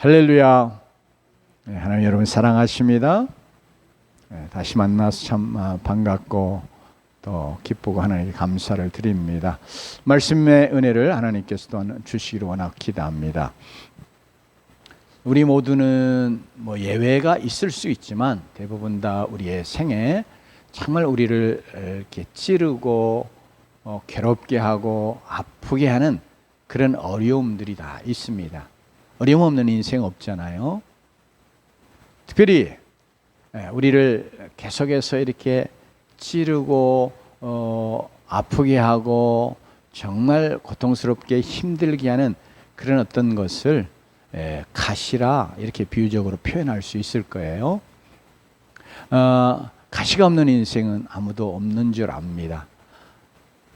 할렐루야. 네, 하나님 여러분 사랑하십니다. 네, 다시 만나서 참 반갑고 또 기쁘고 하나님께 감사를 드립니다. 말씀의 은혜를 하나님께서 또한 주시기를 원하고 기도합니다. 우리 모두는 예외가 있을 수 있지만 대부분 다 우리의 생에 정말 우리를 이렇게 찌르고 괴롭게 하고 아프게 하는 그런 어려움들이 다 있습니다. 어려움 없는 인생 없잖아요. 특별히 우리를 계속해서 이렇게 찌르고 아프게 하고 정말 고통스럽게 힘들게 하는 그런 어떤 것을 가시라 이렇게 비유적으로 표현할 수 있을 거예요. 가시가 없는 인생은 아무도 없는 줄 압니다.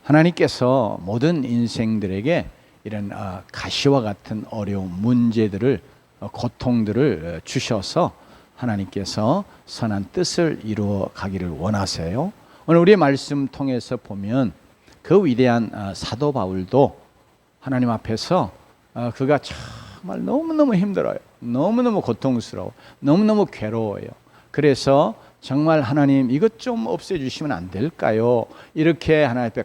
하나님께서 모든 인생들에게 이런 가시와 같은 어려움, 문제들을, 고통들을 주셔서 하나님께서 선한 뜻을 이루어 가기를 원하세요. 오늘 우리의 말씀 통해서 보면 그 위대한 사도 바울도 하나님 앞에서 그가 정말 너무너무 힘들어요. 너무너무 고통스러워. 너무너무 괴로워요. 그래서 정말 하나님 이것 좀 없애주시면 안 될까요? 이렇게 하나님 앞에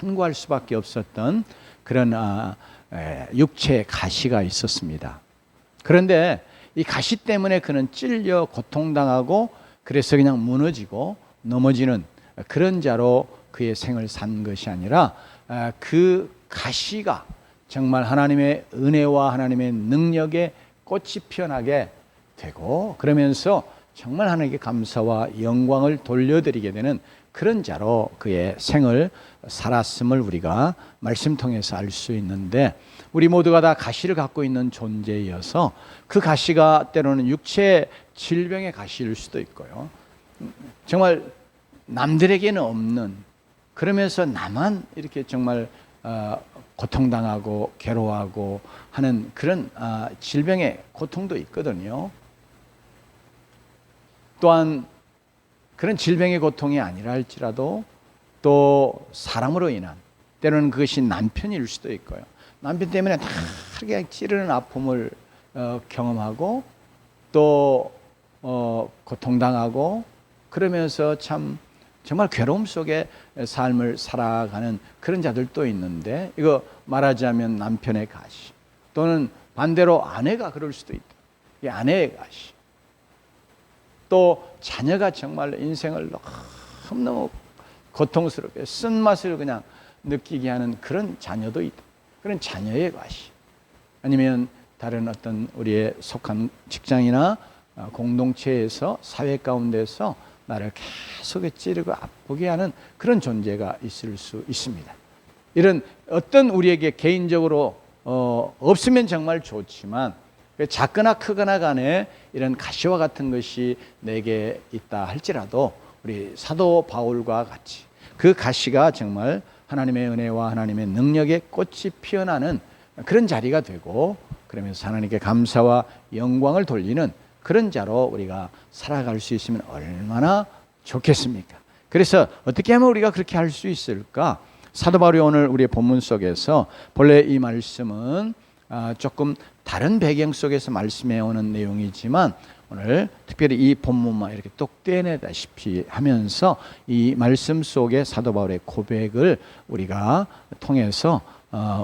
간구할 수밖에 없었던 그런 육체의 가시가 있었습니다. 그런데 이 가시 때문에 그는 찔려 고통당하고 그래서 그냥 무너지고 넘어지는 그런 자로 그의 생을 산 것이 아니라 그 가시가 정말 하나님의 은혜와 하나님의 능력에 꽃이 피어나게 되고 그러면서 정말 하나님께 감사와 영광을 돌려드리게 되는 그런 자로 그의 생을 살았음을 우리가 말씀 통해서 알 수 있는데 우리 모두가 다 가시를 갖고 있는 존재여서 그 가시가 때로는 육체 질병의 가시일 수도 있고요. 정말 남들에게는 없는 그러면서 나만 이렇게 정말 고통당하고 괴로워하고 하는 그런 질병의 고통도 있거든요. 또한 그런 질병의 고통이 아니라 할지라도 또 사람으로 인한 때로는 그것이 남편일 수도 있고요. 남편 때문에 다르게 찌르는 아픔을 경험하고 또 고통당하고 그러면서 참 정말 괴로움 속에 삶을 살아가는 그런 자들도 있는데 이거 말하자면 남편의 가시 또는 반대로 아내가 그럴 수도 있다. 이 아내의 가시 또 자녀가 정말 인생을 너무너무 고통스럽게 쓴맛을 그냥 느끼게 하는 그런 자녀도 있다. 그런 자녀의 가시 아니면 다른 어떤 우리의 속한 직장이나 공동체에서 사회 가운데서 나를 계속 찌르고 아프게 하는 그런 존재가 있을 수 있습니다. 이런 어떤 우리에게 개인적으로 없으면 정말 좋지만 작거나 크거나 간에 이런 가시와 같은 것이 내게 있다 할지라도 우리 사도 바울과 같이 그 가시가 정말 하나님의 은혜와 하나님의 능력의 꽃이 피어나는 그런 자리가 되고 그러면서 하나님께 감사와 영광을 돌리는 그런 자로 우리가 살아갈 수 있으면 얼마나 좋겠습니까? 그래서 어떻게 하면 우리가 그렇게 할 수 있을까? 사도 바울이 오늘 우리의 본문 속에서 본래 이 말씀은 조금 다른 배경 속에서 말씀해 오는 내용이지만 오늘 특별히 이 본문만 이렇게 똑 떼내다시피 하면서 이 말씀 속에 사도 바울의 고백을 우리가 통해서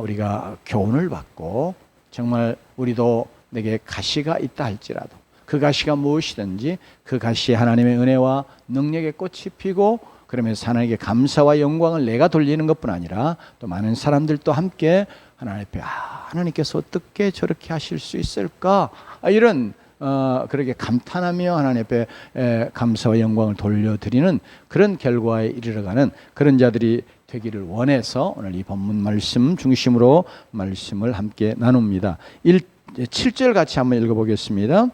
우리가 교훈을 받고 정말 우리도 내게 가시가 있다 할지라도 그 가시가 무엇이든지 그 가시에 하나님의 은혜와 능력의 꽃이 피고 그러면서 하나님께 감사와 영광을 내가 돌리는 것뿐 아니라 또 많은 사람들도 함께 하나님 앞에 하나님께서 어떻게 저렇게 하실 수 있을까 이런 그렇게 감탄하며 하나님 앞에 감사와 영광을 돌려드리는 그런 결과에 이르러가는 그런 자들이 되기를 원해서 오늘 이 본문 말씀 중심으로 말씀을 함께 나눕니다. 7절 같이 한번 읽어보겠습니다.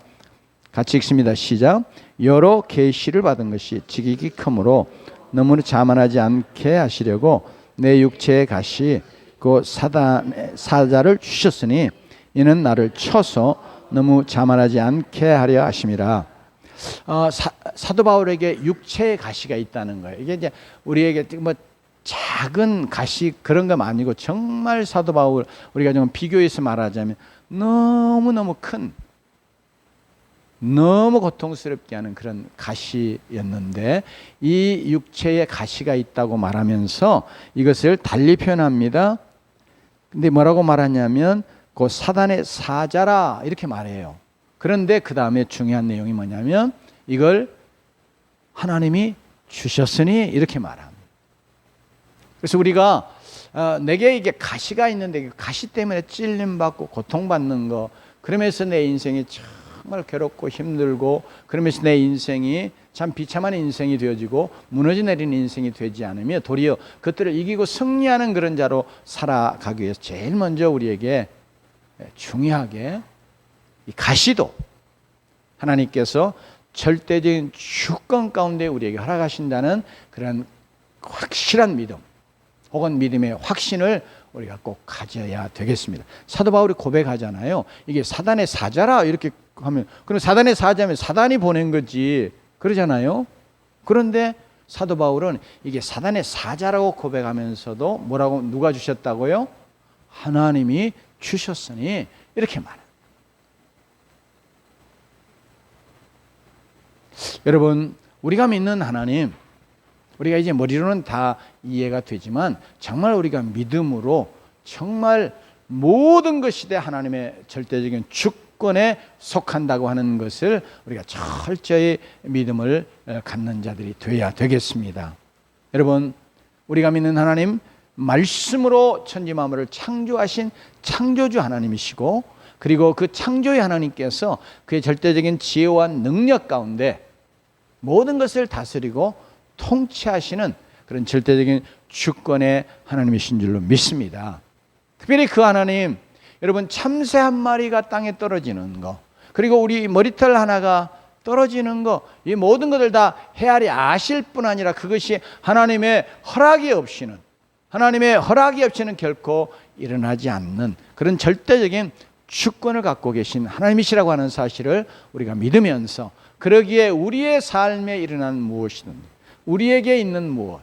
같이 읽습니다. 시작. 여러 계시를 받은 것이 지극히 크므로 너무 자만하지 않게 하시려고 내 육체의 가시 그 사자를 주셨으니 이는 나를 쳐서 너무 자만하지 않게 하려 하심이라. 사도 바울에게 육체의 가시가 있다는 거예요. 이게 이제 우리에게 작은 가시 그런 거 아니고 정말 사도 바울 우리가 좀 비교해서 말하자면 너무너무 큰 너무 고통스럽게 하는 그런 가시였는데, 이 육체에 가시가 있다고 말하면서 이것을 달리 표현합니다. 근데 뭐라고 말하냐면 그 사단의 사자라 이렇게 말해요. 그런데 그 다음에 중요한 내용이 뭐냐면 이걸 하나님이 주셨으니 이렇게 말합니다. 그래서 우리가 내게 이게 가시가 있는데 가시 때문에 찔림받고 고통받는 거, 그러면서 내 인생이 정말 괴롭고 힘들고, 그러면서 내 인생이 참 비참한 인생이 되어지고 무너져 내리는 인생이 되지 않으며 도리어 그것들을 이기고 승리하는 그런 자로 살아가기 위해서 제일 먼저 우리에게 중요하게 이 가시도 하나님께서 절대적인 주권 가운데 우리에게 허락하신다는 그런 확실한 믿음, 혹은 믿음의 확신을 우리가 꼭 가져야 되겠습니다. 사도 바울이 고백하잖아요. 이게 사단의 사자라 이렇게 하면, 그럼 사단의 사자면 사단이 보낸 거지 그러잖아요. 그런데 사도 바울은 이게 사단의 사자라고 고백하면서도 뭐라고, 누가 주셨다고요? 하나님이 주셨으니 이렇게 말합니다. 여러분, 우리가 믿는 하나님, 우리가 이제 머리로는 다 이해가 되지만 정말 우리가 믿음으로 정말 모든 것이 다 하나님의 절대적인 주권에 속한다고 하는 것을 우리가 철저히 믿음을 갖는 자들이 되어야 되겠습니다. 여러분, 우리가 믿는 하나님, 말씀으로 천지 만물을 창조하신 창조주 하나님이시고, 그리고 그 창조의 하나님께서 그의 절대적인 지혜와 능력 가운데 모든 것을 다스리고 통치하시는 그런 절대적인 주권의 하나님이신 줄로 믿습니다. 특별히 그 하나님, 여러분, 참새 한 마리가 땅에 떨어지는 거, 그리고 우리 머리털 하나가 떨어지는 거, 이 모든 것을 다 헤아리 아실 뿐 아니라 그것이 하나님의 허락이 없이는 결코 일어나지 않는 그런 절대적인 주권을 갖고 계신 하나님이시라고 하는 사실을 우리가 믿으면서, 그러기에 우리의 삶에 일어난 무엇이든, 우리에게 있는 무엇,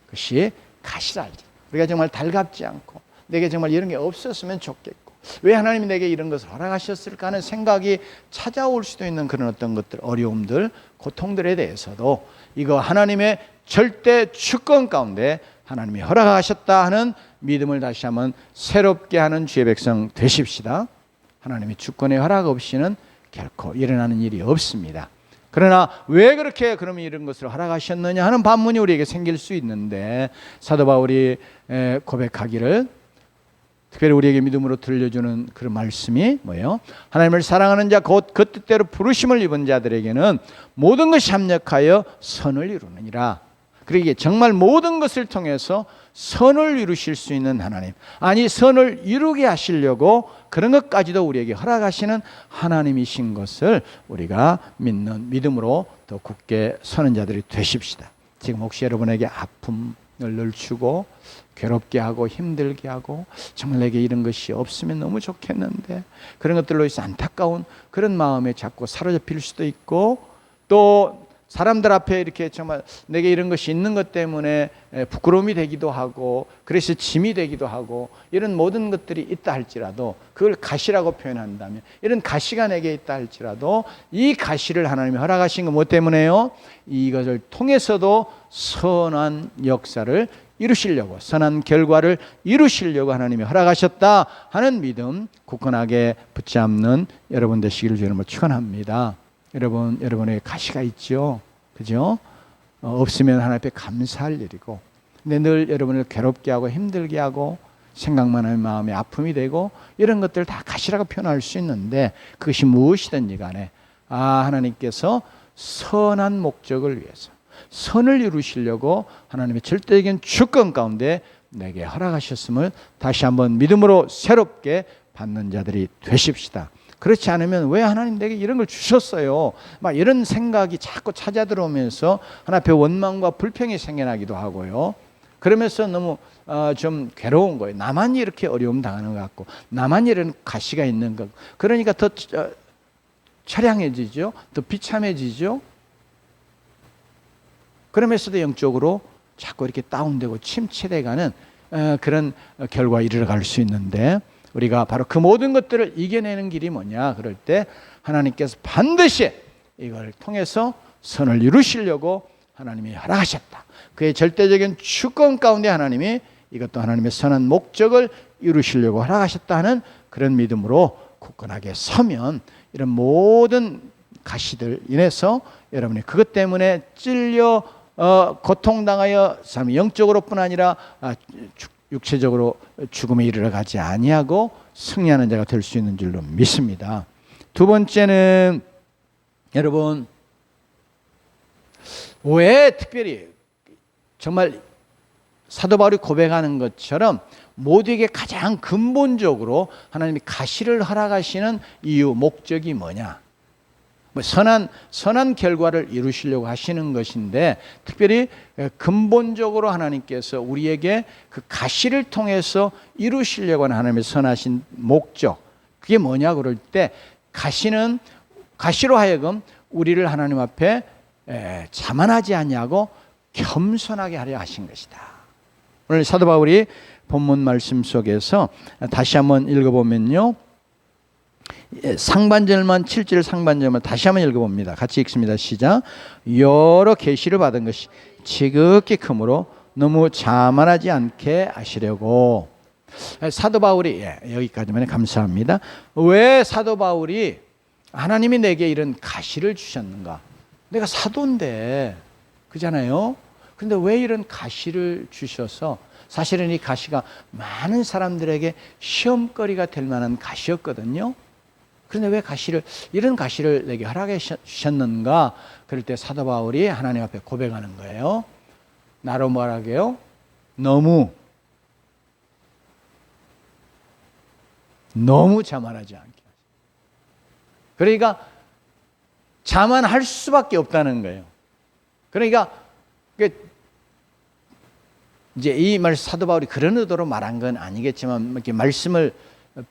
그것이 가시라 알지. 우리가 정말 달갑지 않고 내게 정말 이런 게 없었으면 좋겠고, 왜 하나님이 내게 이런 것을 허락하셨을까 하는 생각이 찾아올 수도 있는 그런 어떤 것들, 어려움들, 고통들에 대해서도 이거 하나님의 절대 주권 가운데 하나님이 허락하셨다 하는 믿음을 다시 한번 새롭게 하는 주의 백성 되십시다. 하나님의 주권의 허락 없이는 결코 일어나는 일이 없습니다. 그러나 왜 그렇게 그러면 이런 것을 허락하셨느냐 하는 반문이 우리에게 생길 수 있는데, 사도 바울이 고백하기를, 특별히 우리에게 믿음으로 들려주는 그런 말씀이 뭐예요? 하나님을 사랑하는 자, 곧 그 뜻대로 부르심을 입은 자들에게는 모든 것이 합력하여 선을 이루느니라. 그러기에 정말 모든 것을 통해서 선을 이루실 수 있는 하나님, 아니 선을 이루게 하시려고 그런 것까지도 우리에게 허락하시는 하나님이신 것을 우리가 믿는 믿음으로 더 굳게 서는 자들이 되십시다. 지금 혹시 여러분에게 아픔을 늘 주고 괴롭게 하고 힘들게 하고 정말 내게 이런 것이 없으면 너무 좋겠는데, 그런 것들로 인해서 안타까운 그런 마음에 자꾸 사로잡힐 수도 있고, 또 사람들 앞에 이렇게 정말 내게 이런 것이 있는 것 때문에 부끄러움이 되기도 하고, 그래서 짐이 되기도 하고, 이런 모든 것들이 있다 할지라도, 그걸 가시라고 표현한다면, 이런 가시가 내게 있다 할지라도 이 가시를 하나님이 허락하신 거 뭐 때문에요? 이것을 통해서도 선한 역사를 이루시려고, 선한 결과를 이루시려고 하나님이 허락하셨다 하는 믿음 굳건하게 붙잡는 여러분 되시기를 주님으로 축원합니다. 여러분, 여러분의 가시가 있죠, 그죠? 없으면 하나님 앞에 감사할 일이고, 근데 늘 여러분을 괴롭게 하고 힘들게 하고 생각만 하면 마음에 아픔이 되고, 이런 것들을 다 가시라고 표현할 수 있는데, 그것이 무엇이든지 간에 하나님께서 선한 목적을 위해서 선을 이루시려고 하나님의 절대적인 주권 가운데 내게 허락하셨음을 다시 한번 믿음으로 새롭게 받는 자들이 되십시다. 그렇지 않으면 왜 하나님 내게 이런 걸 주셨어요? 막 이런 생각이 자꾸 찾아 들어오면서 하나님 앞에 원망과 불평이 생겨나기도 하고요. 그러면서 너무 좀 괴로운 거예요. 나만 이렇게 어려움 당하는 것 같고, 나만 이런 가시가 있는 것. 그러니까 더 처량해지죠. 더 비참해지죠. 그러면서도 영적으로 자꾸 이렇게 다운되고 침체돼가는 그런 결과에 이르러갈 수 있는데, 우리가 바로 그 모든 것들을 이겨내는 길이 뭐냐 그럴 때, 하나님께서 반드시 이걸 통해서 선을 이루시려고 하나님이 허락하셨다. 그의 절대적인 주권 가운데 하나님이 이것도 하나님의 선한 목적을 이루시려고 허락하셨다 하는 그런 믿음으로 굳건하게 서면 이런 모든 가시들 인해서 여러분이 그것 때문에 찔려 고통당하여 삶이 영적으로뿐 아니라 육체적으로 죽음에 이르러 가지 아니하고 승리하는 자가 될 수 있는 줄로 믿습니다. 두 번째는 여러분, 왜 특별히 정말 사도 바울이 고백하는 것처럼 모두에게 가장 근본적으로 하나님이 가시를 허락하시는 이유, 목적이 뭐냐? 선한 결과를 이루시려고 하시는 것인데, 특별히 근본적으로 하나님께서 우리에게 그 가시를 통해서 이루시려고 하는 하나님의 선하신 목적, 그게 뭐냐 그럴 때, 가시로 하여금 우리를 하나님 앞에 자만하지 아니하고 겸손하게 하려 하신 것이다. 오늘 사도 바울이 본문 말씀 속에서 다시 한번 읽어보면요, 상반절만 7절 상반절만 다시 한번 읽어봅니다. 같이 읽습니다. 시작. 여러 계시를 받은 것이 지극히 크므로 너무 자만하지 않게 하시려고. 사도 바울이 여기까지만 감사합니다. 왜 사도 바울이 하나님이 내게 이런 가시를 주셨는가? 내가 사도인데, 그잖아요. 그런데 왜 이런 가시를 주셔서, 사실은 이 가시가 많은 사람들에게 시험거리가 될 만한 가시였거든요. 그런데 왜 이런 가시를 내게 허락해 주셨는가? 그럴 때 사도 바울이 하나님 앞에 고백하는 거예요. 나로 말하게요, 너무 자만하지 않게. 그러니까 자만할 수밖에 없다는 거예요. 그러니까 이제 이 말 사도 바울이 그런 의도로 말한 건 아니겠지만, 이렇게 말씀을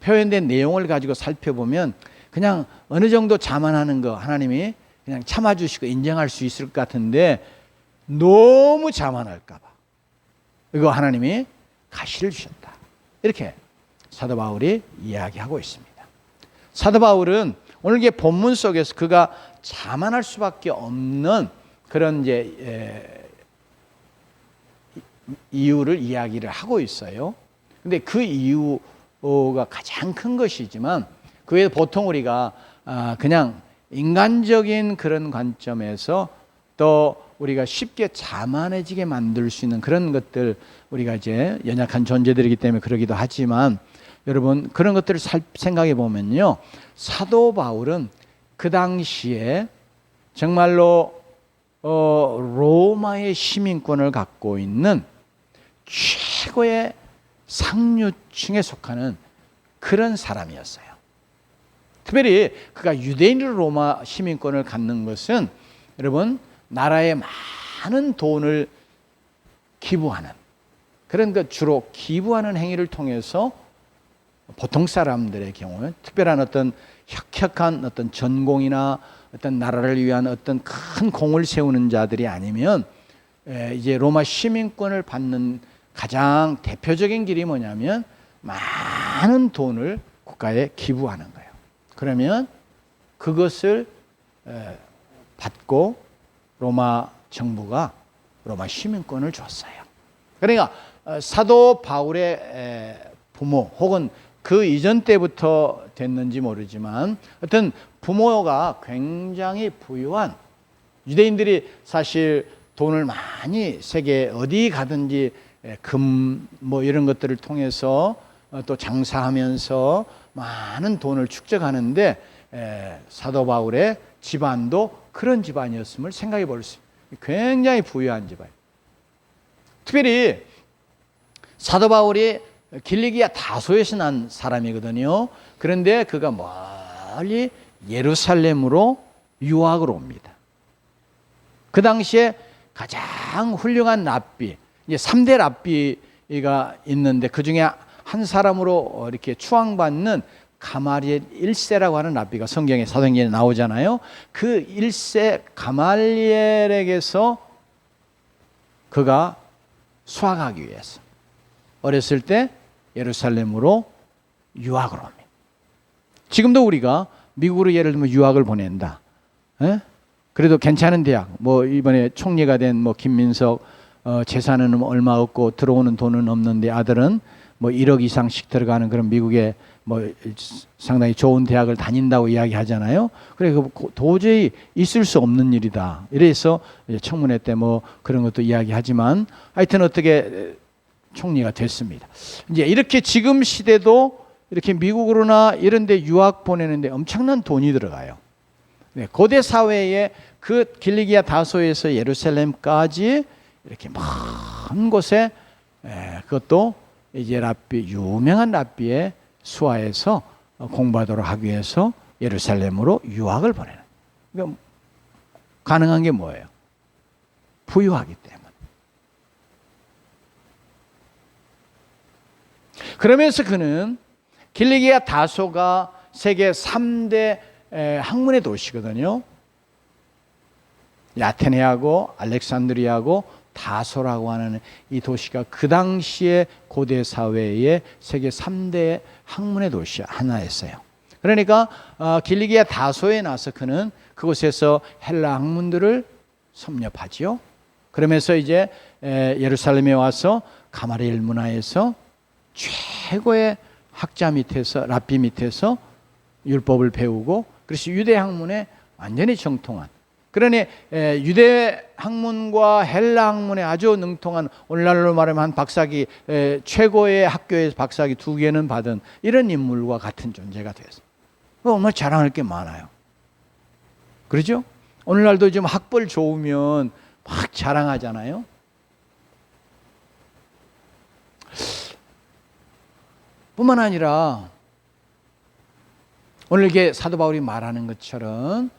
표현된 내용을 가지고 살펴보면 그냥 어느 정도 자만하는 거 하나님이 그냥 참아주시고 인정할 수 있을 것 같은데, 너무 자만할까 봐 이거 하나님이 가시를 주셨다, 이렇게 사도 바울이 이야기하고 있습니다. 사도 바울은 오늘 이게 본문 속에서 그가 자만할 수밖에 없는 그런 이제 이유를 이야기를 하고 있어요. 근데 그 이유가 가장 큰 것이지만, 그게 보통 우리가 그냥 인간적인 그런 관점에서 또 우리가 쉽게 자만해지게 만들 수 있는 그런 것들, 우리가 이제 연약한 존재들이기 때문에 그러기도 하지만, 여러분 그런 것들을 생각해 보면요, 사도 바울은 그 당시에 정말로 로마의 시민권을 갖고 있는 최고의 상류층에 속하는 그런 사람이었어요. 특별히 그가 유대인으로 로마 시민권을 갖는 것은, 여러분, 나라에 많은 돈을 기부하는, 그런 것, 주로 기부하는 행위를 통해서 보통 사람들의 경우는 특별한 어떤 혁혁한 어떤 전공이나 어떤 나라를 위한 어떤 큰 공을 세우는 자들이 아니면 이제 로마 시민권을 받는 가장 대표적인 길이 뭐냐면 많은 돈을 국가에 기부하는 거예요. 그러면 그것을 받고 로마 정부가 로마 시민권을 줬어요. 그러니까 사도 바울의 부모, 혹은 그 이전 때부터 됐는지 모르지만 어떤 부모가 굉장히 부유한, 유대인들이 사실 돈을 많이 세계 어디 가든지 금 뭐 이런 것들을 통해서 또 장사하면서 많은 돈을 축적하는데, 사도 바울의 집안도 그런 집안이었음을 생각해 볼 수 있어요. 굉장히 부유한 집안. 특별히 사도 바울이 길리기아 다소에서 난 사람이거든요. 그런데 그가 멀리 예루살렘으로 유학을 옵니다. 그 당시에 가장 훌륭한 랍비, 이제 3대 랍비가 있는데 그 중에 한 사람으로 이렇게 추앙받는 가말리엘 1세라고 하는 랍비가 성경에, 사도행전에 나오잖아요. 그 1세 가말리엘에게서 그가 수학하기 위해서 어렸을 때 예루살렘으로 유학을 옵니다. 지금도 우리가 미국으로 예를 들면 유학을 보낸다. 에? 그래도 괜찮은 대학, 뭐 이번에 총리가 된 뭐 김민석 재산은 얼마 없고 들어오는 돈은 없는데 아들은 뭐 1억 이상씩 들어가는 그런 미국의 뭐 상당히 좋은 대학을 다닌다고 이야기하잖아요. 그래 그 도저히 있을 수 없는 일이다. 이래서 청문회 때 뭐 그런 것도 이야기하지만 하여튼 어떻게 총리가 됐습니다. 이제 이렇게 지금 시대도 이렇게 미국으로나 이런 데 유학 보내는데 엄청난 돈이 들어가요. 네, 고대 사회에 그 길리기아 다소에서 예루살렘까지 이렇게 먼 곳에 그것도 이제 유명한 랍비의 수하에서 공부하도록 하기 위해서 예루살렘으로 유학을 보내는. 그러니까 가능한 게 뭐예요? 부유하기 때문에. 그러면서 그는 길리기아 다소가 세계 3대 학문의 도시거든요. 아테네하고 알렉산드리아하고 다소라고 하는 이 도시가 그 당시에 고대 사회의 세계 3대 학문의 도시 하나였어요. 그러니까 길리기아 다소에 나서 그는 그곳에서 헬라 학문들을 섭렵하지요. 그러면서 이제 예루살렘에 와서 가마리엘 문화에서 최고의 학자 밑에서 랍비 밑에서 율법을 배우고 그래서 유대 학문에 완전히 정통한 그러니 유대 학문과 헬라 학문에 아주 능통한 오늘날로 말하면 한 박사기 최고의 학교에서 박사기 2개는 받은 이런 인물과 같은 존재가 되었어요. 얼마나 자랑할 게 많아요. 그렇죠? 오늘날도 좀 학벌 좋으면 막 자랑하잖아요. 뿐만 아니라 오늘 이게 사도 바울이 말하는 것처럼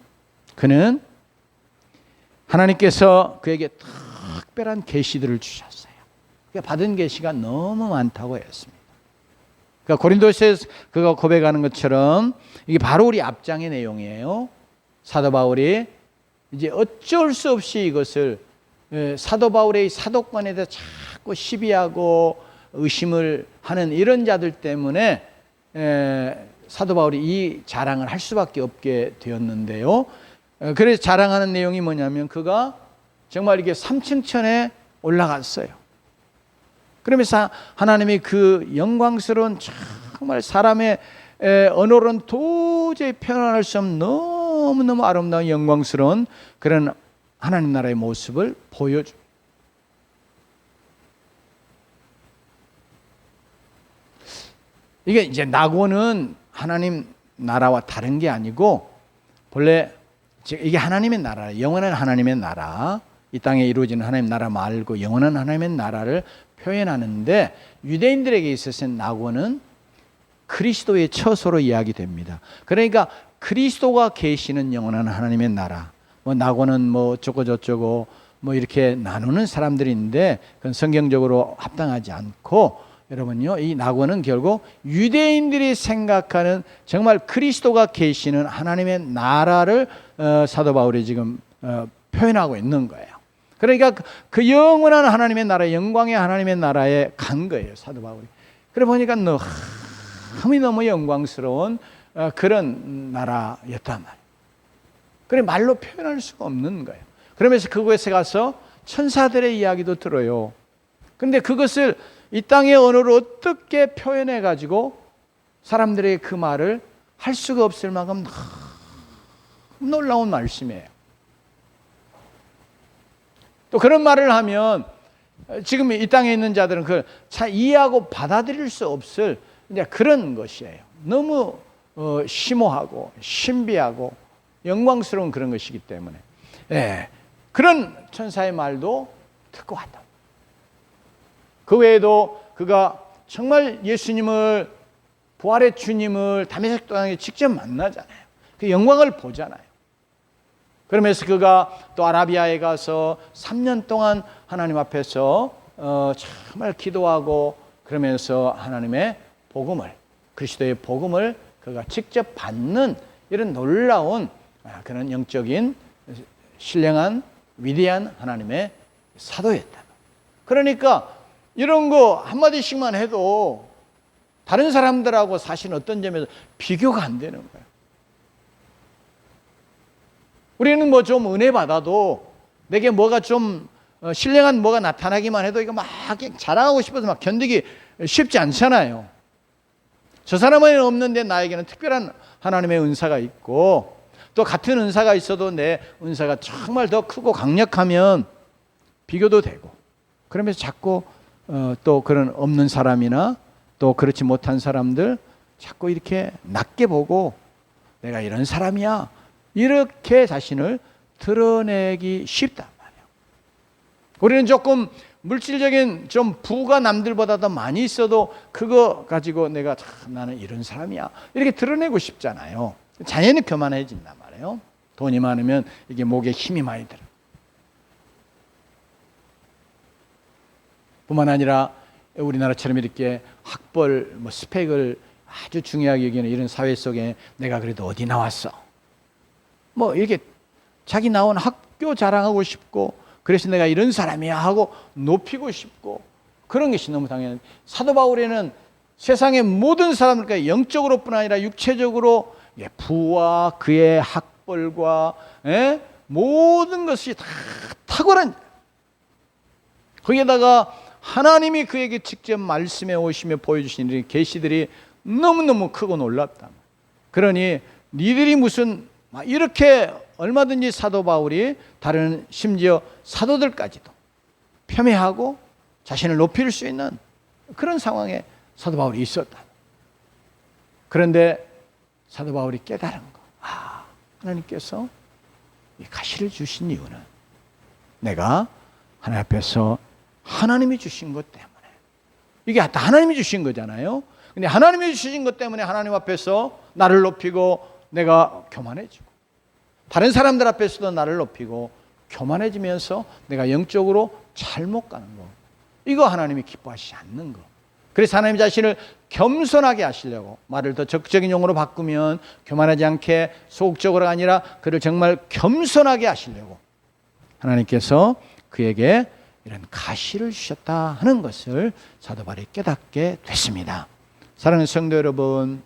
그는 하나님께서 그에게 특별한 계시들을 주셨어요. 받은 계시가 너무 많다고 했습니다. 그러니까 고린도서에서 그가 고백하는 것처럼 이게 바로 우리 앞장의 내용이에요. 사도 바울이 이제 어쩔 수 없이 이것을 사도 바울의 사도권에 대해 자꾸 시비하고 의심을 하는 이런 자들 때문에 사도 바울이 이 자랑을 할 수밖에 없게 되었는데요. 그래서 자랑하는 내용이 뭐냐면 그가 정말 이게 3층천에 올라갔어요. 그러면서 하나님이 그 영광스러운 정말 사람의 언어로는 도저히 표현할 수 없는 너무너무 아름다운 영광스러운 그런 하나님 나라의 모습을 보여줍니다. 이게 이제 낙원은 하나님 나라와 다른 게 아니고 본래 이게 하나님의 나라, 영원한 하나님의 나라, 이 땅에 이루어지는 하나님 나라 말고 영원한 하나님의 나라를 표현하는데 유대인들에게 있어서는 낙원은 그리스도의 처소로 이야기됩니다. 그러니까 그리스도가 계시는 영원한 하나님의 나라, 뭐 낙원은 뭐 어쩌고 저쩌고 뭐 이렇게 나누는 사람들이 있는데 그건 성경적으로 합당하지 않고 여러분요, 이 낙원은 결국 유대인들이 생각하는 정말 그리스도가 계시는 하나님의 나라를 사도 바울이 지금 표현하고 있는 거예요. 그러니까 그 영원한 하나님의 나라, 영광의 하나님의 나라에 간 거예요, 사도 바울이. 그래 보니까 너무 영광스러운 그런 나라였단 말이에요. 그래 말로 표현할 수가 없는 거예요. 그러면서 그곳에 가서 천사들의 이야기도 들어요. 그런데 그것을 이 땅의 언어로 어떻게 표현해 가지고 사람들의 그 말을 할 수가 없을 만큼 너무 놀라운 말씀이에요. 또 그런 말을 하면 지금 이 땅에 있는 자들은 그걸 잘 이해하고 받아들일 수 없을 이제 그런 것이에요. 너무 심오하고 신비하고 영광스러운 그런 것이기 때문에 그런 천사의 말도 듣고 왔다. 그 외에도 그가 정말 예수님을 부활의 주님을 다메섹 땅에 직접 만나잖아요. 그 영광을 보잖아요. 그러면서 그가 또 아라비아에 가서 3년 동안 하나님 앞에서 정말 기도하고 그러면서 하나님의 복음을 그리스도의 복음을 그가 직접 받는 이런 놀라운 그런 영적인 신령한 위대한 하나님의 사도였다. 그러니까 이런 거 한마디씩만 해도 다른 사람들하고 사실 어떤 점에서 비교가 안 되는 거예요. 우리는 뭐 좀 은혜 받아도 내게 뭐가 좀 신령한 뭐가 나타나기만 해도 이거 막 자랑하고 싶어서 막 견디기 쉽지 않잖아요. 저 사람은 없는데 나에게는 특별한 하나님의 은사가 있고, 또 같은 은사가 있어도 내 은사가 정말 더 크고 강력하면 비교도 되고, 그러면서 자꾸 또 그런 없는 사람이나 또 그렇지 못한 사람들 자꾸 이렇게 낮게 보고 내가 이런 사람이야 이렇게 자신을 드러내기 쉽단 말이에요. 우리는 조금 물질적인 좀 부가 남들보다 더 많이 있어도 그거 가지고 내가 참 나는 이런 사람이야 이렇게 드러내고 싶잖아요. 자연히 교만해진단 말이에요. 돈이 많으면 이게 목에 힘이 많이 들어. 뿐만 아니라 우리나라처럼 이렇게 학벌, 스펙을 아주 중요하게 여기는 이런 사회 속에 내가 그래도 어디 나왔어? 뭐 이렇게 자기 나온 학교 자랑하고 싶고, 그래서 내가 이런 사람이야 하고 높이고 싶고, 그런 것이 너무 당연한. 사도 바울에는 세상의 모든 사람들과 영적으로뿐 아니라 육체적으로 부와 그의 학벌과 모든 것이 다 탁월한, 거기에다가 하나님이 그에게 직접 말씀해 오시며 보여주신 이 계시들이 너무너무 크고 놀랍다. 그러니 니들이 무슨 이렇게 얼마든지 사도 바울이 다른 심지어 사도들까지도 폄훼하고 자신을 높일 수 있는 그런 상황에 사도 바울이 있었다. 그런데 사도 바울이 깨달은 거, 하나님께서 이 가시를 주신 이유는 내가 하나님 앞에서 하나님이 주신 것 때문에, 이게 다 하나님이 주신 거잖아요. 근데 하나님이 주신 것 때문에 하나님 앞에서 나를 높이고 내가 교만해지고, 다른 사람들 앞에서도 나를 높이고 교만해지면서 내가 영적으로 잘못 가는 거, 이거 하나님이 기뻐하시지 않는 거. 그래서 하나님 자신을 겸손하게 하시려고, 말을 더 적극적인 용어로 바꾸면 교만하지 않게 소극적으로가 아니라 그를 정말 겸손하게 하시려고 하나님께서 그에게 이런 가시를 주셨다 하는 것을 사도 바울이 깨닫게 됐습니다. 사랑하는 성도 여러분,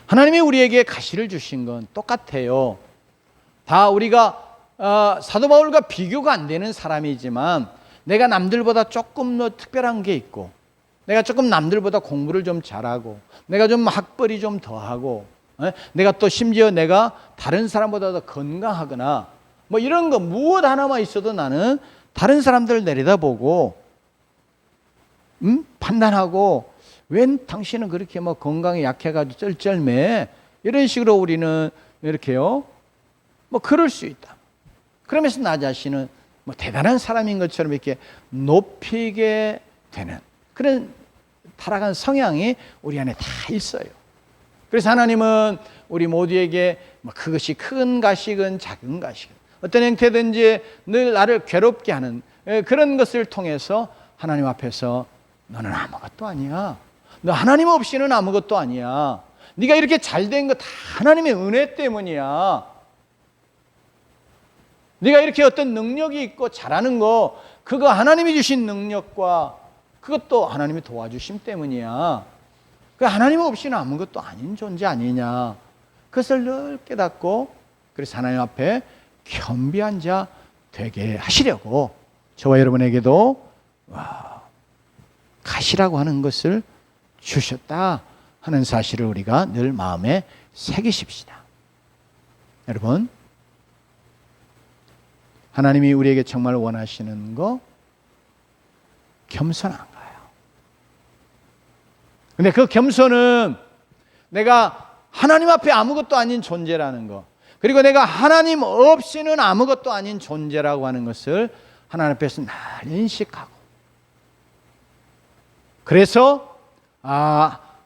하나님이 우리에게 가시를 주신 건 똑같아요. 다 우리가 사도 바울과 비교가 안 되는 사람이지만, 내가 남들보다 조금 더 특별한 게 있고, 내가 조금 남들보다 공부를 좀 잘하고, 내가 좀 학벌이 좀 더하고, 내가 또 심지어 내가 다른 사람보다 더 건강하거나 뭐 이런 거 무엇 하나만 있어도 나는 다른 사람들을 내려다보고 판단하고, 웬 당신은 그렇게 뭐 건강이 약해가지고 쩔쩔매, 이런 식으로 우리는 이렇게요 뭐 그럴 수 있다. 그러면서 나 자신은 뭐 대단한 사람인 것처럼 이렇게 높이게 되는 그런 타락한 성향이 우리 안에 다 있어요. 그래서 하나님은 우리 모두에게 그것이 큰 가시건 작은 가시건 어떤 형태든지 늘 나를 괴롭게 하는 그런 것을 통해서 하나님 앞에서 너는 아무것도 아니야. 너 하나님 없이는 아무것도 아니야. 네가 이렇게 잘된 거 다 하나님의 은혜 때문이야. 네가 이렇게 어떤 능력이 있고 잘하는 거, 그거 하나님이 주신 능력과 그것도 하나님이 도와주심 때문이야. 그 하나님 없이는 아무것도 아닌 존재 아니냐. 그것을 늘 깨닫고, 그래서 하나님 앞에 겸비한 자 되게 하시려고 저와 여러분에게도 가시라고 하는 것을 주셨다 하는 사실을 우리가 늘 마음에 새기십시다. 여러분, 하나님이 우리에게 정말 원하시는 거 겸손한 거예요. 근데 그 겸손은 내가 하나님 앞에 아무것도 아닌 존재라는 거, 그리고 내가 하나님 없이는 아무것도 아닌 존재라고 하는 것을 하나님 앞에서 날 인식하고, 그래서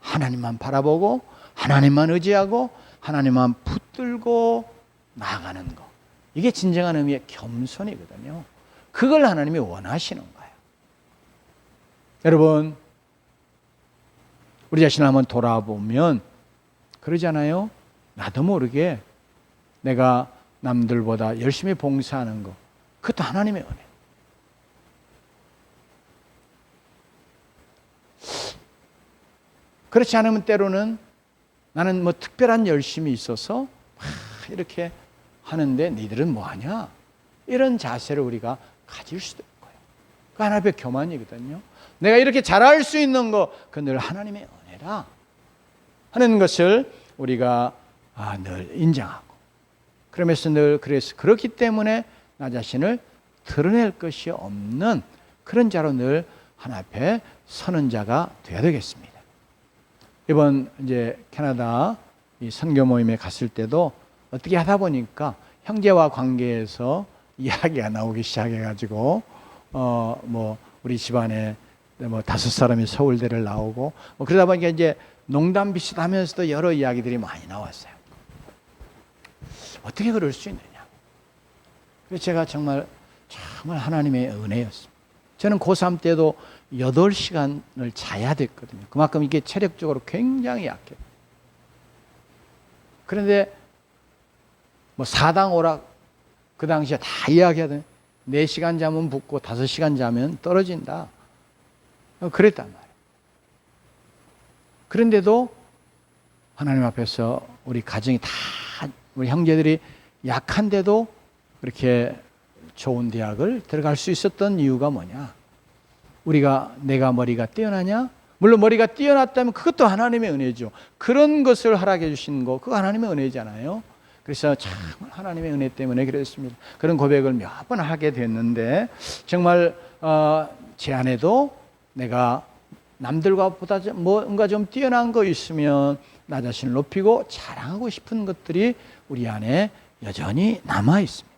하나님만 바라보고 하나님만 의지하고 하나님만 붙들고 나아가는 거, 이게 진정한 의미의 겸손이거든요. 그걸 하나님이 원하시는 거예요. 여러분, 우리 자신을 한번 돌아보면 그러잖아요. 나도 모르게 내가 남들보다 열심히 봉사하는 거, 그것도 하나님의 은혜. 그렇지 않으면 때로는 나는 뭐 특별한 열심이 있어서 이렇게 하는데 니들은 뭐하냐? 이런 자세를 우리가 가질 수도 있고요. 그 하나님의 교만이거든요. 내가 이렇게 잘할 수 있는 거, 그 늘 하나님의 은혜라 하는 것을 우리가 늘 인정하고, 그러면서 늘 그렇기 때문에 나 자신을 드러낼 것이 없는 그런 자로 늘 하나님 앞에 서는 자가 되어야 되겠습니다. 이번 이제 캐나다 이 선교 모임에 갔을 때도 어떻게 하다 보니까 형제와 관계에서 이야기가 나오기 시작해가지고 뭐 우리 집안에 뭐 5사람이 서울대를 나오고 그러다 보니까 이제 농담 비슷하면서도 여러 이야기들이 많이 나왔어요. 어떻게 그럴 수 있느냐? 그래서 제가 정말 하나님의 은혜였습니다. 저는 고3 때도 8시간을 자야 됐거든요. 그만큼 이게 체력적으로 굉장히 약해요. 그런데 뭐 사당 오락 그 당시에 다 이야기하던 4시간 자면 붙고 5시간 자면 떨어진다. 그랬단 말이에요. 그런데도 하나님 앞에서 우리 가정이 다 우리 형제들이 약한데도 그렇게 좋은 대학을 들어갈 수 있었던 이유가 뭐냐? 내가 머리가 뛰어나냐? 물론 머리가 뛰어났다면 그것도 하나님의 은혜죠. 그런 것을 허락해 주신 거, 그거 하나님의 은혜잖아요. 그래서 정말 하나님의 은혜 때문에 그랬습니다. 그런 고백을 몇 번 하게 됐는데 정말 제 안에도 내가 남들과 보다 뭔가 좀 뛰어난 거 있으면 나 자신을 높이고 자랑하고 싶은 것들이 우리 안에 여전히 남아 있습니다.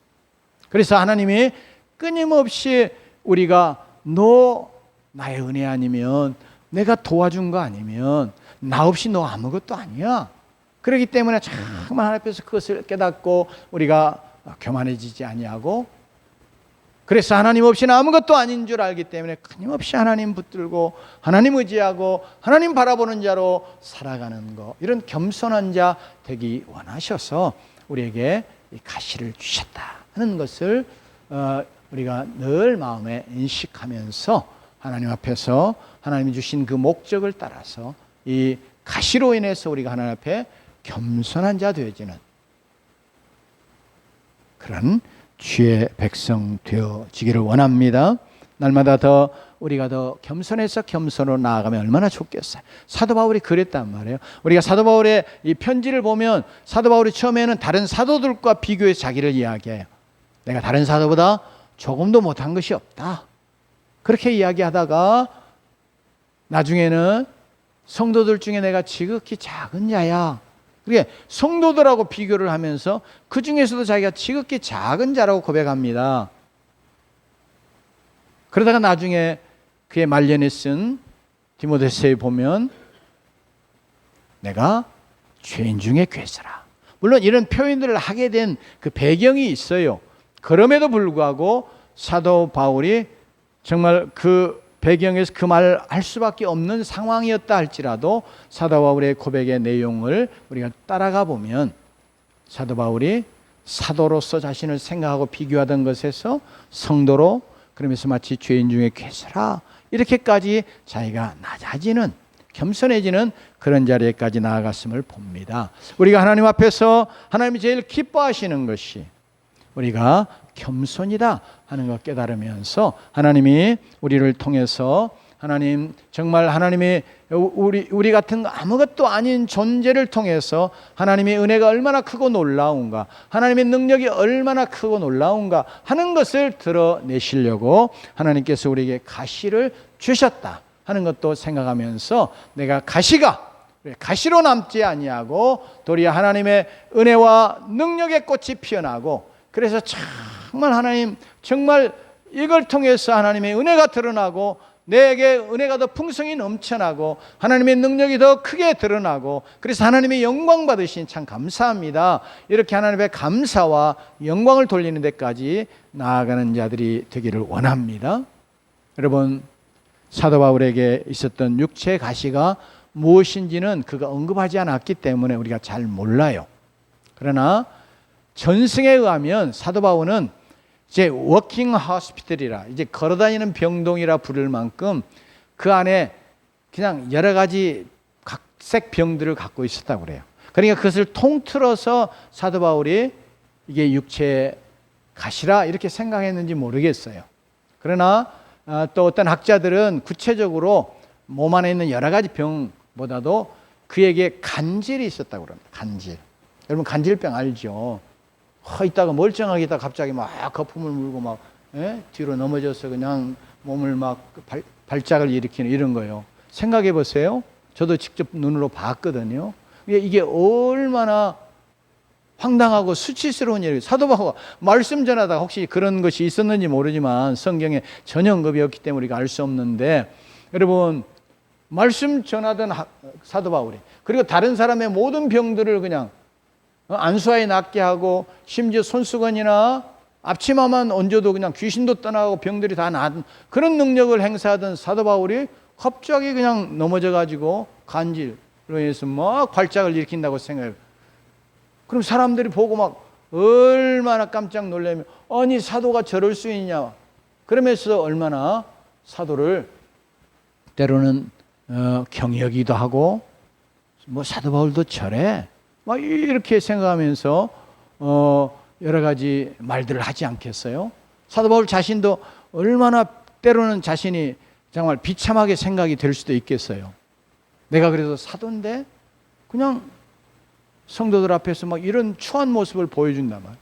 그래서 하나님이 끊임없이 우리가 너 나의 은혜 아니면 내가 도와준 거 아니면 나 없이 너 아무것도 아니야. 그렇기 때문에 정말 하나님 앞에서 그것을 깨닫고 우리가 교만해지지 아니하고, 그래서 하나님 없이는 아무것도 아닌 줄 알기 때문에 끊임없이 하나님 붙들고 하나님 의지하고 하나님 바라보는 자로 살아가는 것, 이런 겸손한 자 되기 원하셔서 우리에게 이 가시를 주셨다 하는 것을 우리가 늘 마음에 인식하면서 하나님 앞에서 하나님이 주신 그 목적을 따라서 이 가시로 인해서 우리가 하나님 앞에 겸손한 자 되어지는 그런 주의 백성 되어지기를 원합니다. 날마다 더 우리가 더 겸손해서 겸손으로 나아가면 얼마나 좋겠어요. 사도 바울이 그랬단 말이에요. 우리가 사도 바울의 이 편지를 보면 사도 바울이 처음에는 다른 사도들과 비교해서 자기를 이야기해요. 내가 다른 사도보다 조금도 못한 것이 없다. 그렇게 이야기하다가 나중에는 성도들 중에 내가 지극히 작은 자야. 그게 성도들하고 비교를 하면서 그 중에서도 자기가 지극히 작은 자라고 고백합니다. 그러다가 나중에 그의 말년에 쓴 디모데서에 보면 내가 죄인 중에 괴수라. 물론 이런 표현들을 하게 된 그 배경이 있어요. 그럼에도 불구하고 사도 바울이 정말 그 배경에서 그 말을 할 수밖에 없는 상황이었다 할지라도 사도 바울의 고백의 내용을 우리가 따라가 보면 사도 바울이 사도로서 자신을 생각하고 비교하던 것에서 성도로, 그러면서 마치 죄인 중에 괴수라 이렇게까지 자기가 낮아지는, 겸손해지는 그런 자리에까지 나아갔음을 봅니다. 우리가 하나님 앞에서 하나님이 제일 기뻐하시는 것이 우리가 겸손이다 하는 것 깨달으면서 하나님이 우리를 통해서 하나님 정말 하나님이 우리 같은 아무것도 아닌 존재를 통해서 하나님의 은혜가 얼마나 크고 놀라운가, 하나님의 능력이 얼마나 크고 놀라운가 하는 것을 드러내시려고 하나님께서 우리에게 가시를 주셨다 하는 것도 생각하면서 내가 가시로 남지 아니하고 도리어 하나님의 은혜와 능력의 꽃이 피어나고, 그래서 정말 하나님 정말 이걸 통해서 하나님의 은혜가 드러나고 내게 은혜가 더 풍성히 넘쳐나고 하나님의 능력이 더 크게 드러나고, 그래서 하나님의 영광 받으신 참 감사합니다. 이렇게 하나님의 감사와 영광을 돌리는 데까지 나아가는 자들이 되기를 원합니다. 여러분, 사도 바울에게 있었던 육체의 가시가 무엇인지는 그가 언급하지 않았기 때문에 우리가 잘 몰라요. 그러나 전승에 의하면 사도 바울은 이제 워킹 호스피털이라, 이제 걸어다니는 병동이라 부를 만큼 그 안에 그냥 여러 가지 각색 병들을 갖고 있었다고 그래요. 그러니까 그것을 통틀어서 사도 바울이 이게 육체의 가시라 이렇게 생각했는지 모르겠어요. 그러나 또 어떤 학자들은 구체적으로 몸 안에 있는 여러 가지 병보다도 그에게 간질이 있었다고 그럽니다. 간질. 여러분 간질병 알죠? 있다가 멀쩡하게 있다가 갑자기 막 거품을 물고 막 뒤로 넘어져서 그냥 몸을 막 발작을 일으키는 이런 거예요. 생각해 보세요. 저도 직접 눈으로 봤거든요. 이게 얼마나 황당하고 수치스러운 일이에요. 사도 바울가 말씀 전하다가 혹시 그런 것이 있었는지 모르지만 성경에 전혀 언급이 없기 때문에 우리가 알 수 없는데, 여러분 말씀 전하던 사도 바울이 그리고 다른 사람의 모든 병들을 그냥 안수하에 낫게 하고 심지어 손수건이나 앞치마만 얹어도 그냥 귀신도 떠나고 병들이 다 나은 그런 능력을 행사하던 사도 바울이 갑자기 그냥 넘어져 가지고 간질로 인해서 막 발작을 일으킨다고 생각해요. 그럼 사람들이 보고 막 얼마나 깜짝 놀라면 아니 사도가 저럴 수 있냐 그러면서 얼마나 사도를 때로는 경여기도 하고 뭐 사도 바울도 저래 막 이렇게 생각하면서 여러 가지 말들을 하지 않겠어요? 사도 바울 자신도 얼마나 때로는 자신이 정말 비참하게 생각이 될 수도 있겠어요. 내가 그래도 사도인데 그냥 성도들 앞에서 막 이런 추한 모습을 보여준단 말이에요.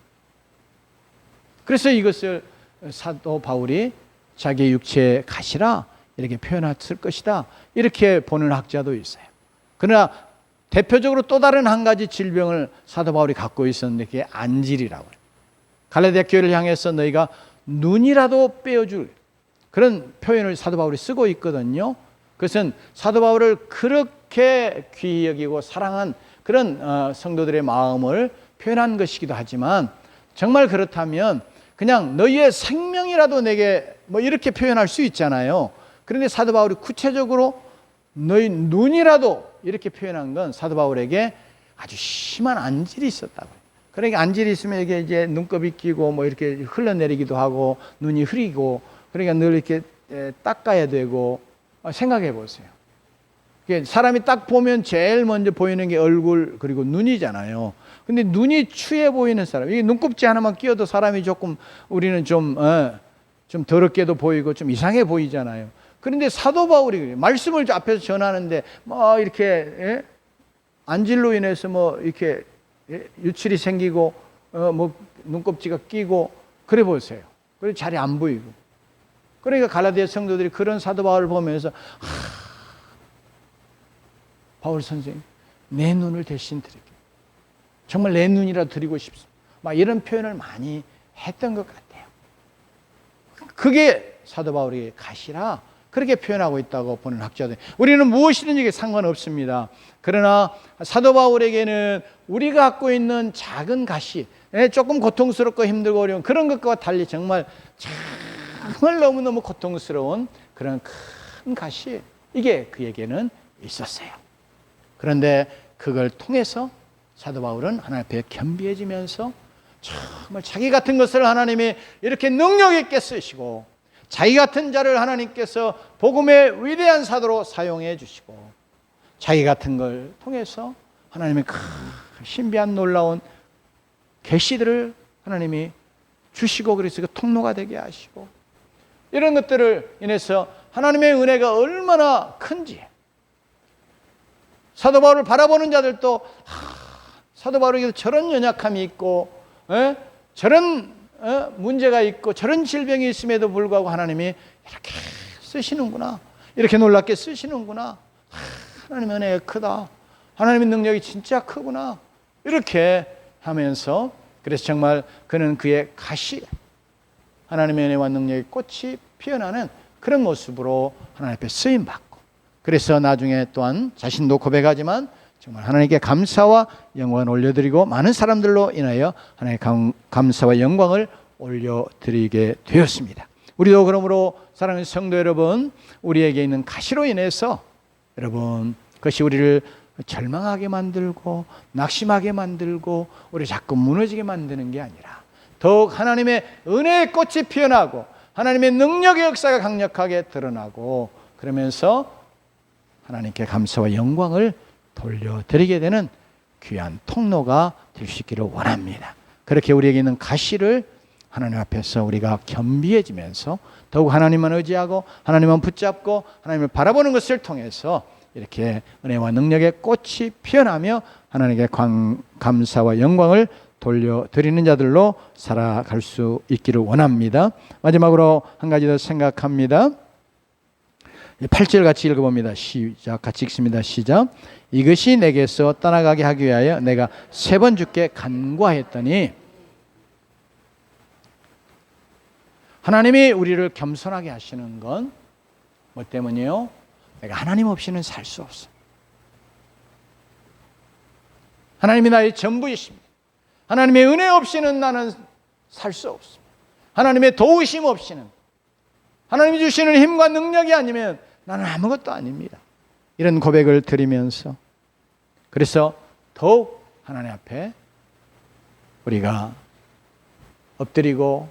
그래서 이것을 사도 바울이 자기의 육체의 가시라 이렇게 표현했을 것이다 이렇게 보는 학자도 있어요. 그러나 대표적으로 또 다른 한 가지 질병을 사도 바울이 갖고 있었는데 그게 안질이라고 해요. 갈라디아 교회를 향해서 너희가 눈이라도 빼어줄 그런 표현을 사도 바울이 쓰고 있거든요. 그것은 사도 바울을 그렇게 귀히 여기고 사랑한 그런 성도들의 마음을 표현한 것이기도 하지만 정말 그렇다면 그냥 너희의 생명이라도 내게 뭐 이렇게 표현할 수 있잖아요. 그런데 사도 바울이 구체적으로 너희 눈이라도 이렇게 표현한 건 사도 바울에게 아주 심한 안질이 있었다고. 그러니까 안질이 있으면 이게 이제 눈곱이 끼고 뭐 이렇게 흘러내리기도 하고 눈이 흐리고 그러니까 늘 이렇게 닦아야 되고 생각해 보세요. 사람이 딱 보면 제일 먼저 보이는 게 얼굴 그리고 눈이잖아요. 근데 눈이 추해 보이는 사람, 이게 눈곱지 하나만 끼어도 사람이 조금 우리는 좀 더럽게도 보이고 좀 이상해 보이잖아요. 그런데 사도 바울이 말씀을 앞에서 전하는데 뭐 이렇게 안질로 인해서 뭐 이렇게 유출이 생기고 뭐 눈곱지가 끼고 그래 보세요. 그리고 잘 안 보이고. 그러니까 갈라디아 성도들이 그런 사도 바울을 보면서 바울 선생님 내 눈을 대신 드릴게요. 정말 내 눈이라도 드리고 싶습니다. 막 이런 표현을 많이 했던 것 같아요. 그게 사도 바울의 가시라 그렇게 표현하고 있다고 보는 학자들. 우리는 무엇이든지 상관없습니다. 그러나 사도 바울에게는 우리가 갖고 있는 작은 가시, 조금 고통스럽고 힘들고 어려운 그런 것과 달리 정말 너무너무 고통스러운 그런 큰 가시, 이게 그에게는 있었어요. 그런데 그걸 통해서 사도 바울은 하나님 앞에 겸비해지면서 정말 자기 같은 것을 하나님이 이렇게 능력 있게 쓰시고 자기 같은 자를 하나님께서 복음의 위대한 사도로 사용해 주시고 자기 같은 걸 통해서 하나님의 신비한 놀라운 계시들을 하나님이 주시고 그래서 그 통로가 되게 하시고 이런 것들을 인해서 하나님의 은혜가 얼마나 큰지 사도 바울을 바라보는 자들도 사도 바울에게도 저런 연약함이 있고 저런 문제가 있고 저런 질병이 있음에도 불구하고 하나님이 이렇게 쓰시는구나, 이렇게 놀랍게 쓰시는구나, 하나님의 은혜가 크다, 하나님의 능력이 진짜 크구나 이렇게 하면서 그래서 정말 그는 그의 가시 하나님의 은혜와 능력의 꽃이 피어나는 그런 모습으로 하나님 앞에 쓰임받고 그래서 나중에 또한 자신도 고백하지만 정말 하나님께 감사와 영광을 올려드리고 많은 사람들로 인하여 하나님의 감사와 영광을 올려드리게 되었습니다. 우리도 그러므로 사랑하는 성도 여러분, 우리에게 있는 가시로 인해서 여러분 그것이 우리를 절망하게 만들고 낙심하게 만들고 우리 자꾸 무너지게 만드는 게 아니라 더욱 하나님의 은혜의 꽃이 피어나고 하나님의 능력의 역사가 강력하게 드러나고 그러면서 하나님께 감사와 영광을 돌려드리게 되는 귀한 통로가 될 수 있기를 원합니다. 그렇게 우리에게 있는 가시를 하나님 앞에서 우리가 겸비해지면서 더욱 하나님만 의지하고 하나님만 붙잡고 하나님을 바라보는 것을 통해서 이렇게 은혜와 능력의 꽃이 피어나며 하나님께 감사와 영광을 돌려드리는 자들로 살아갈 수 있기를 원합니다. 마지막으로 한 가지 더 생각합니다. 8절 같이 읽어봅니다. 시작. 같이 읽습니다. 시작. 이것이 내게서 떠나가게 하기 위하여 내가 3번 주께 간구하였더니, 하나님이 우리를 겸손하게 하시는 건 뭐 때문이에요? 내가 하나님 없이는 살 수 없어. 하나님이 나의 전부이십니다. 하나님의 은혜 없이는 나는 살 수 없습니다. 하나님의 도우심 없이는, 하나님이 주시는 힘과 능력이 아니면 나는 아무것도 아닙니다. 이런 고백을 드리면서, 그래서 더욱 하나님 앞에 우리가 엎드리고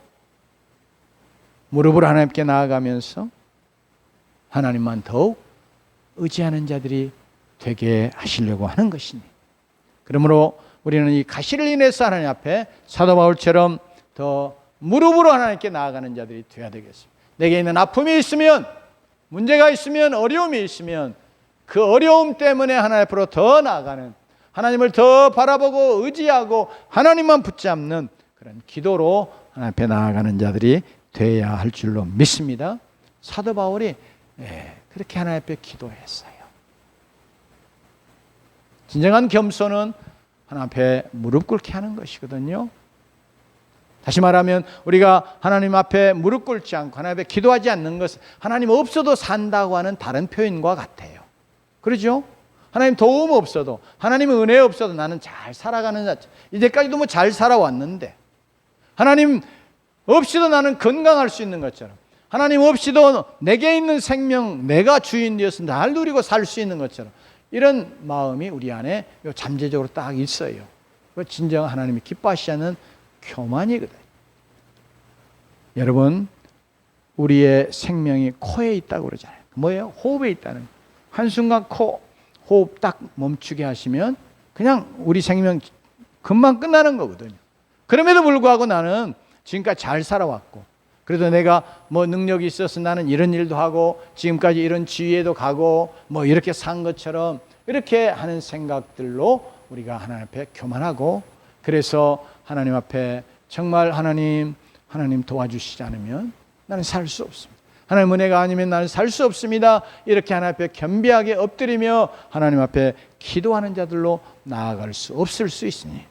무릎으로 하나님께 나아가면서 하나님만 더욱 의지하는 자들이 되게 하시려고 하는 것입니다. 그러므로 우리는 이 가시를 인해서 하나님 앞에 사도 바울처럼 더 무릎으로 하나님께 나아가는 자들이 되어야 되겠습니다. 내게 있는 아픔이 있으면, 문제가 있으면, 어려움이 있으면 그 어려움 때문에 하나님 앞으로 더 나아가는, 하나님을 더 바라보고 의지하고 하나님만 붙잡는 그런 기도로 하나님 앞에 나아가는 자들이 되어야 할 줄로 믿습니다. 사도 바울이 그렇게 하나님 앞에 기도했어요. 진정한 겸손은 하나님 앞에 무릎 꿇게 하는 것이거든요. 다시 말하면 우리가 하나님 앞에 무릎 꿇지 않고 하나님 앞에 기도하지 않는 것은 하나님 없어도 산다고 하는 다른 표현과 같아요. 그렇죠? 하나님 도움 없어도, 하나님 은혜 없어도 나는 잘 살아가는 자체. 이제까지도 뭐 잘 살아왔는데, 하나님 없이도 나는 건강할 수 있는 것처럼, 하나님 없이도 내게 있는 생명, 내가 주인 되어서 날 누리고 살 수 있는 것처럼, 이런 마음이 우리 안에 잠재적으로 딱 있어요. 그 진정 하나님이 기뻐하시지 않는 교만이거든요. 여러분, 우리의 생명이 코에 있다고 그러잖아요. 뭐예요? 호흡에 있다는 거예요. 한순간 호흡 딱 멈추게 하시면 그냥 우리 생명 금방 끝나는 거거든요. 그럼에도 불구하고 나는 지금까지 잘 살아왔고, 그래도 내가 뭐 능력이 있어서 나는 이런 일도 하고 지금까지 이런 지위에도 가고 뭐 이렇게 산 것처럼, 이렇게 하는 생각들로 우리가 하나님 앞에 교만하고, 그래서 하나님 앞에 정말 하나님 도와주시지 않으면 나는 살 수 없습니다. 하나님 은혜가 아니면 나는 살 수 없습니다. 이렇게 하나님 앞에 겸비하게 엎드리며 하나님 앞에 기도하는 자들로 나아갈 수 없을 수 있으니,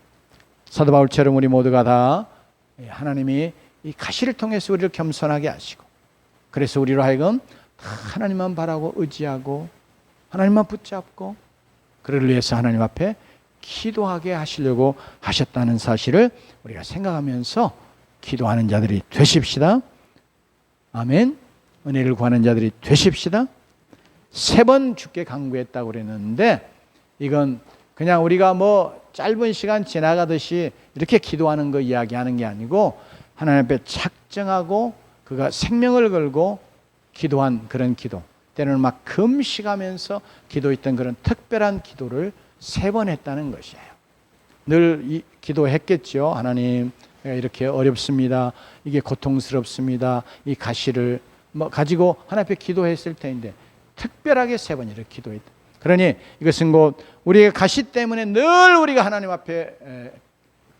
사도 바울처럼 우리 모두가 다 하나님이 이 가시를 통해서 우리를 겸손하게 하시고, 그래서 우리로 하여금 하나님만 바라고 의지하고 하나님만 붙잡고 그를 위해서 하나님 앞에 기도하게 하시려고 하셨다는 사실을 우리가 생각하면서 기도하는 자들이 되십시다. 아멘. 은혜를 구하는 자들이 되십시다. 3번 주께 간구했다고 그랬는데, 이건 그냥 우리가 뭐 짧은 시간 지나가듯이 이렇게 기도하는 거 이야기하는 게 아니고, 하나님 앞에 작정하고 그가 생명을 걸고 기도한 그런 기도, 때로는 막 금식하면서 기도했던 그런 특별한 기도를 3번 했다는 것이에요. 늘 기도했겠죠. 하나님, 내가 이렇게 어렵습니다. 이게 고통스럽습니다. 이 가시를 가지고 하나님 앞에 기도했을 텐데, 특별하게 3번 이렇게 기도했다. 그러니 이것은 곧 우리의 가시 때문에 늘 우리가 하나님 앞에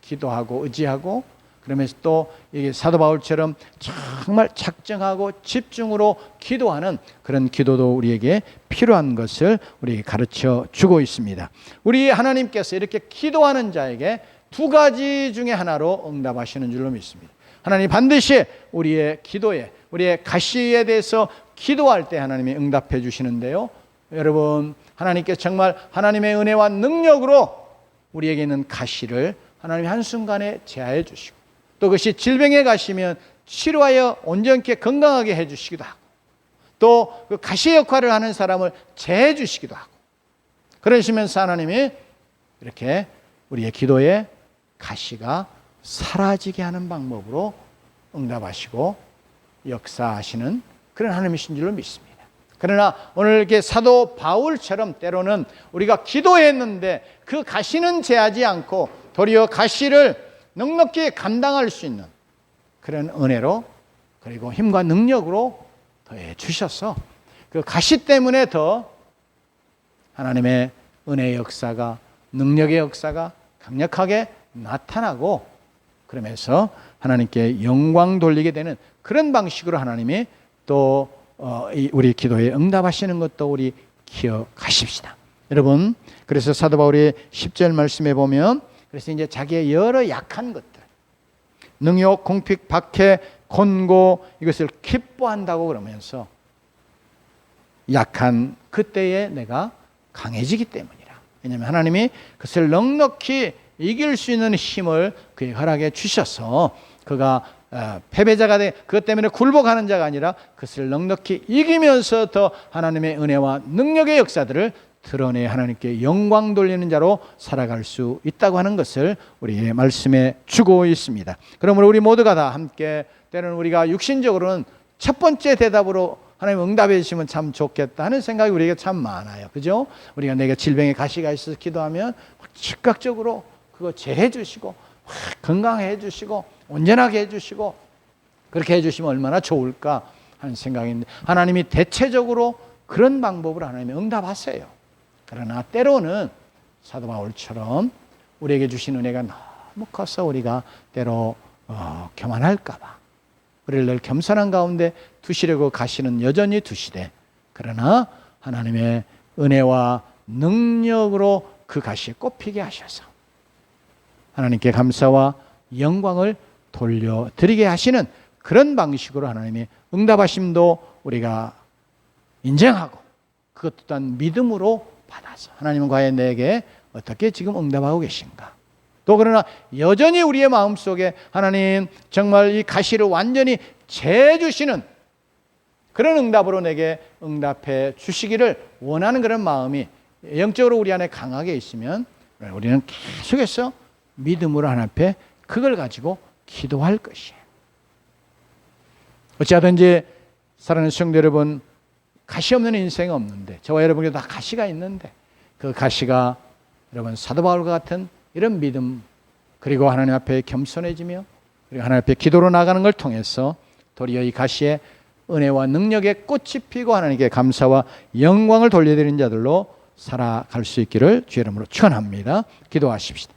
기도하고 의지하고, 그러면서 또 이게 사도 바울처럼 정말 작정하고 집중으로 기도하는 그런 기도도 우리에게 필요한 것을 우리에게 가르쳐 주고 있습니다. 우리 하나님께서 이렇게 기도하는 자에게 2가지 중에 하나로 응답하시는 줄로 믿습니다. 하나님 반드시 우리의 기도에, 우리의 가시에 대해서 기도할 때 하나님이 응답해 주시는데요. 여러분, 하나님께서 정말 하나님의 은혜와 능력으로 우리에게 있는 가시를 하나님이 한순간에 제하해 주시고, 또 그것이 질병에 가시면 치료하여 온전케 건강하게 해주시기도 하고, 또 그 가시 역할을 하는 사람을 제해 주시기도 하고, 그러시면서 하나님이 이렇게 우리의 기도에 가시가 사라지게 하는 방법으로 응답하시고 역사하시는 그런 하나님이신 줄로 믿습니다. 그러나 오늘 이렇게 사도 바울처럼 때로는 우리가 기도했는데 그 가시는 제하지 않고 도리어 가시를 넉넉히 감당할 수 있는 그런 은혜로 그리고 힘과 능력으로 더해 주셔서 그 가시 때문에 더 하나님의 은혜의 역사가, 능력의 역사가 강력하게 나타나고, 그러면서 하나님께 영광 돌리게 되는 그런 방식으로 하나님이 또 우리 기도에 응답하시는 것도 우리 기억하십시다. 여러분, 그래서 사도 바울이 10절 말씀에 보면, 그래서 이제 자기의 여러 약한 것들, 능욕, 공핍, 박해, 곤고, 이것을 기뻐한다고 그러면서 약한 그때에 내가 강해지기 때문이라. 왜냐하면 하나님이 그것을 넉넉히 이길 수 있는 힘을 그에게 허락해 주셔서 그가 패배자가 돼 그것 때문에 굴복하는 자가 아니라 그것을 넉넉히 이기면서 더 하나님의 은혜와 능력의 역사들을 드러내 하나님께 영광 돌리는 자로 살아갈 수 있다고 하는 것을 우리의 말씀에 주고 있습니다. 그러므로 우리 모두가 다 함께, 때로는 우리가 육신적으로는 첫 번째 대답으로 하나님 응답해 주시면 참 좋겠다 하는 생각이 우리에게 참 많아요. 그죠? 우리가 내가 질병에 가시가 있어서 기도하면 즉각적으로 그거 제해 주시고 건강해 주시고 온전하게 해 주시고 그렇게 해 주시면 얼마나 좋을까 하는 생각인데, 하나님이 대체적으로 그런 방법으로 하나님이 응답하세요. 그러나 때로는 사도 바울처럼 우리에게 주신 은혜가 너무 커서 우리가 때로 교만할까 봐 우리를 늘 겸손한 가운데 두시려고 가시는 여전히 두시되, 그러나 하나님의 은혜와 능력으로 그 가시에 꼽히게 하셔서 하나님께 감사와 영광을 돌려드리게 하시는 그런 방식으로 하나님이 응답하심도 우리가 인정하고 그것 또한 믿음으로 받아서 하나님은 과연 내게 어떻게 지금 응답하고 계신가. 또 그러나 여전히 우리의 마음속에 하나님 정말 이 가시를 완전히 재주시는 그런 응답으로 내게 응답해 주시기를 원하는 그런 마음이 영적으로 우리 안에 강하게 있으면 우리는 계속해서 믿음으로 하나님 앞에 그걸 가지고 기도할 것이에요. 어찌하든지 사랑하는 성도 여러분, 가시 없는 인생은 없는데, 저와 여러분에게 다 가시가 있는데, 그 가시가 여러분 사도 바울과 같은 이런 믿음, 그리고 하나님 앞에 겸손해지며 그리고 하나님 앞에 기도로 나가는 걸 통해서 도리어 이 가시에 은혜와 능력의 꽃이 피고 하나님께 감사와 영광을 돌려드리는 자들로 살아갈 수 있기를 주의 이름으로 축원합니다. 기도하십시다.